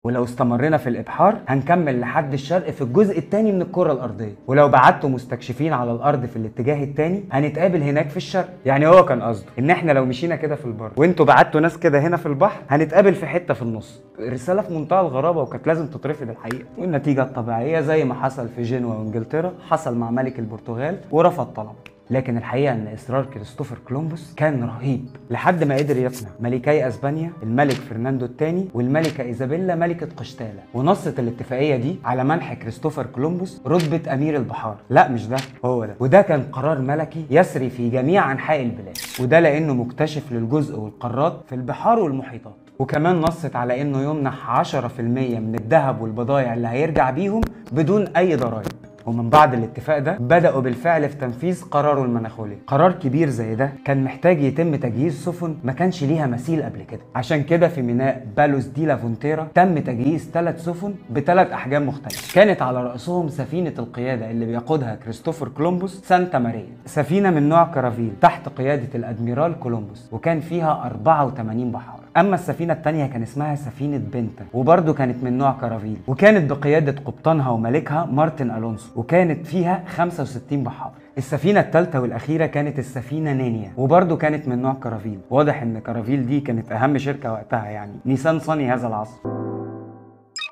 ولو استمرنا في الابحار هنكمل لحد الشرق في الجزء الثاني من الكره الارضيه، ولو بعتوا مستكشفين على الارض في الاتجاه الثاني هنتقابل هناك في الشرق. يعني هو كان قصده ان احنا لو مشينا كده في البر وانتوا بعتوا ناس كده هنا في البحر هنتقابل في حته في النص. رساله في منتهى الغرابه وكانت لازم تترفض الحقيقه، والنتيجه الطبيعيه زي ما حصل في جنوة وانجلترا حصل مع ملك البرتغال ورفض طلبه. لكن الحقيقه ان اصرار كريستوفر كولومبوس كان رهيب لحد ما قدر يقنع ملكي اسبانيا الملك فرناندو الثاني والملكه ايزابيلا ملكه قشتاله، ونصت الاتفاقيه دي على منح كريستوفر كولومبوس رتبه امير البحار. لا مش ده، هو ده. وده كان قرار ملكي يسري في جميع انحاء البلاد، وده لانه مكتشف للجزء والقارات في البحار والمحيطات. وكمان نصت على انه يمنح 10% من الذهب والبضائع اللي هيرجع بيهم بدون اي ضرائب. ومن بعد الاتفاق ده بدأوا بالفعل في تنفيذ قراره المناخولي. قرار كبير زي ده كان محتاج يتم تجهيز سفن ما كانش ليها مثيل قبل كده. عشان كده في ميناء بالوس دي لافونتيرا تم تجهيز 3 سفن ب3 احجام مختلفه، كانت على رأسهم سفينة القيادة اللي بيقودها كريستوفر كولومبوس سانتا ماريا، سفينة من نوع كرافيل تحت قيادة الادميرال كولومبوس، وكان فيها 84 بحار. اما السفينة التانية كان اسمها سفينة بنتا، وبرضه كانت من نوع كرافيل، وكانت بقيادة قبطانها وملكها مارتن الونسو، وكانت فيها 65 بحار. السفينة الثالثة والأخيرة كانت السفينة نينيا، وبرضه كانت من نوع كرافيل. واضح إن كرافيل دي كانت أهم شركة وقتها، يعني نيسان صني هذا العصر.